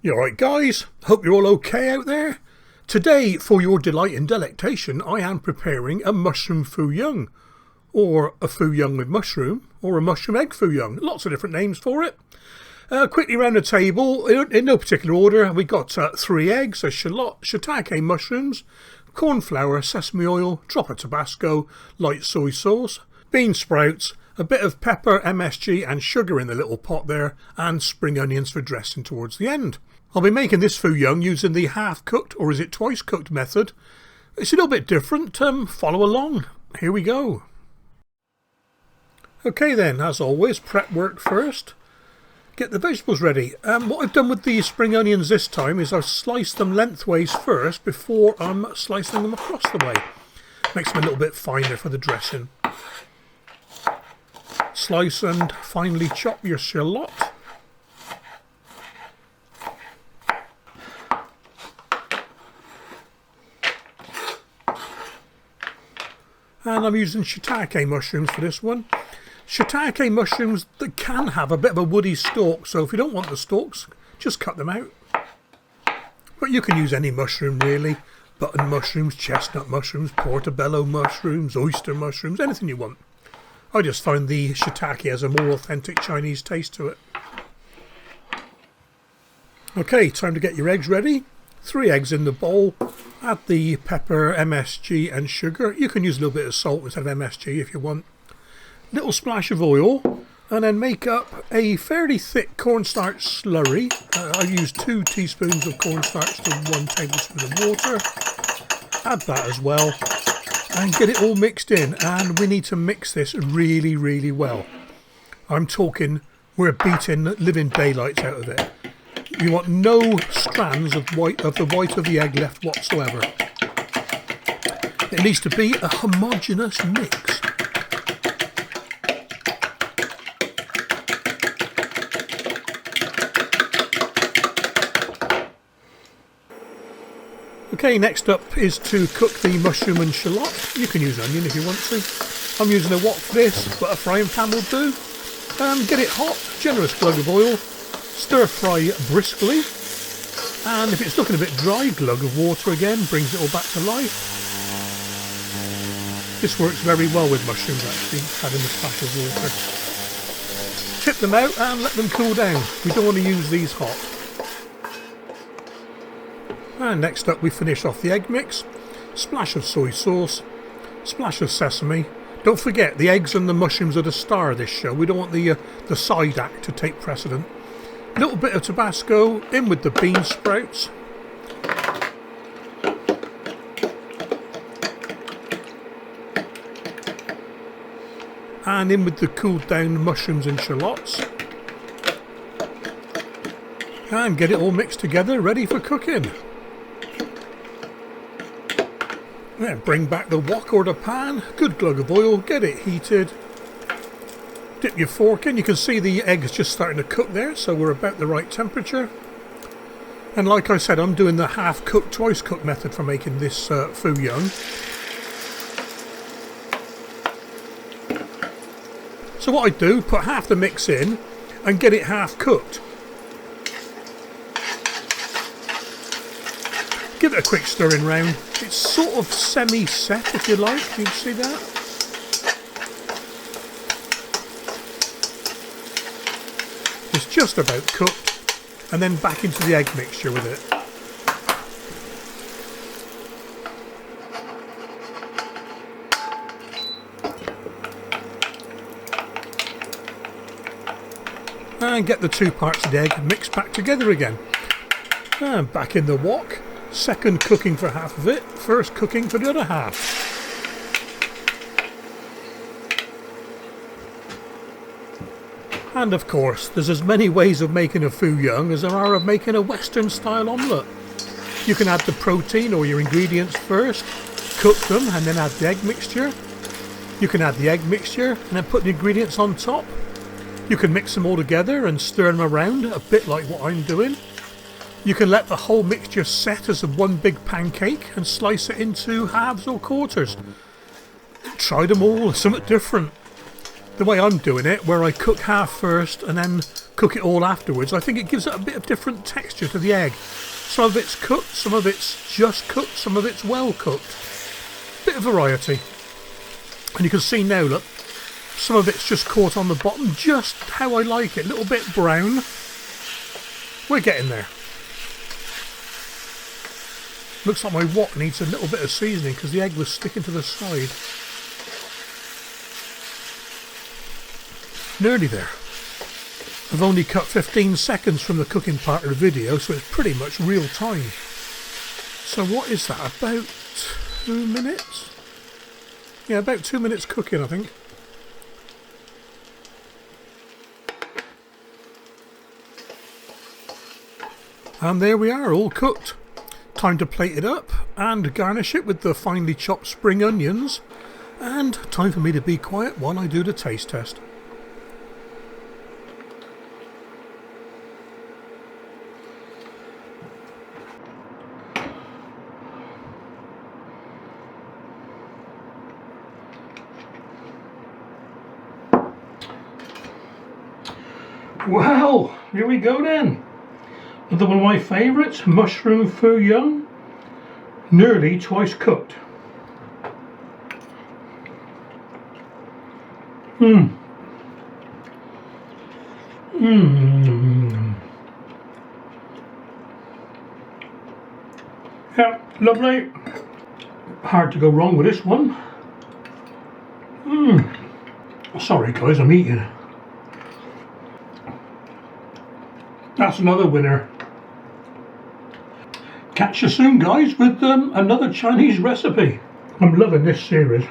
You alright guys? Hope you're all okay out there. Today, for your delight and delectation, I am preparing a mushroom Foo Yung, or a Foo Yung with mushroom, or a mushroom egg Foo Yung. Lots of different names for it. Quickly round the table, in no particular order, we got 3 eggs, a shallot, shiitake mushrooms, cornflour, sesame oil, drop of Tabasco, light soy sauce, bean sprouts, a bit of pepper, MSG and sugar in the little pot there, and spring onions for dressing towards the end. I'll be making this Foo Yung using the half-cooked, or is it twice-cooked method. It's a little bit different, follow along. Here we go. Okay then, as always, prep work first. Get the vegetables ready. What I've done with the spring onions this time is I've sliced them lengthways first before I'm slicing them across the way. Makes them a little bit finer for the dressing. Slice and finely chop your shallot. And I'm using shiitake mushrooms for this one. Shiitake mushrooms that can have a bit of a woody stalk, so if you don't want the stalks, just cut them out. But you can use any mushroom really. Button mushrooms, chestnut mushrooms, portobello mushrooms, oyster mushrooms, anything you want. I just find the shiitake has a more authentic Chinese taste to it. Okay, time to get your eggs ready. 3 eggs in the bowl. Add the pepper, MSG and sugar. You can use a little bit of salt instead of MSG if you want. Little splash of oil, and then make up a fairly thick cornstarch slurry. I use 2 teaspoons of cornstarch to 1 tablespoon of water. Add that as well and get it all mixed in, and we need to mix this really, really well. I'm talking we're beating living daylights out of it. You want no strands of the white of the egg left whatsoever. It needs to be a homogeneous mix. Okay, next up is to cook the mushroom and shallot. You can use onion if you want to. I'm using a wok for this, but a frying pan will do. Get it hot, generous glug of oil. Stir fry briskly, and if it's looking a bit dry, glug of water again brings it all back to life. This works very well with mushrooms actually, adding the splash of water. Tip them out and let them cool down. We don't want to use these hot. And next up we finish off the egg mix. Splash of soy sauce, splash of sesame. Don't forget the eggs and the mushrooms are the star of this show. We don't want the side act to take precedent. A little bit of Tabasco, in with the bean sprouts. And in with the cooled down mushrooms and shallots. And get it all mixed together, ready for cooking. Then bring back the wok or the pan, good glug of oil, get it heated. Dip your fork in. You can see the eggs just starting to cook there, so we're about the right temperature. And like I said, I'm doing the half-cooked, twice-cooked method for making this Foo Yung. So what I do, put half the mix in and get it half-cooked. Give it a quick stirring round. It's sort of semi-set, if you like. You can see that. It's just about cooked, and then back into the egg mixture with it. And get the 2 parts of the egg mixed back together again. And back in the wok. Second cooking for half of it, first cooking for the other half. And of course, there's as many ways of making a Foo Yung as there are of making a Western style omelette. You can add the protein or your ingredients first, cook them and then add the egg mixture. You can add the egg mixture and then put the ingredients on top. You can mix them all together and stir them around, a bit like what I'm doing. You can let the whole mixture set as a one big pancake and slice it into halves or quarters. Try them all, something different. the way I'm doing it, where I cook half first and then cook it all afterwards, I think it gives it a bit of different texture to the egg. Some of it's cooked, some of it's just cooked, some of it's well cooked. Bit of variety. And you can see now, look, some of it's just caught on the bottom, just how I like it, a little bit brown. We're getting there. Looks like my wok needs a little bit of seasoning because the egg was sticking to the side. Nearly there. I've only cut 15 seconds from the cooking part of the video, so it's pretty much real time. So what is that, about 2 minutes? Yeah, about 2 minutes cooking, I think. And there we are, all cooked. Time to plate it up and garnish it with the finely chopped spring onions. And time for me to be quiet while I do the taste test. Well, here we go then. Another one of my favourites, mushroom Foo Yung, nearly twice cooked. Yeah, lovely. Hard to go wrong with this one. Sorry guys, I'm eating. That's another winner. Catch you soon guys with another Chinese recipe. I'm loving this series.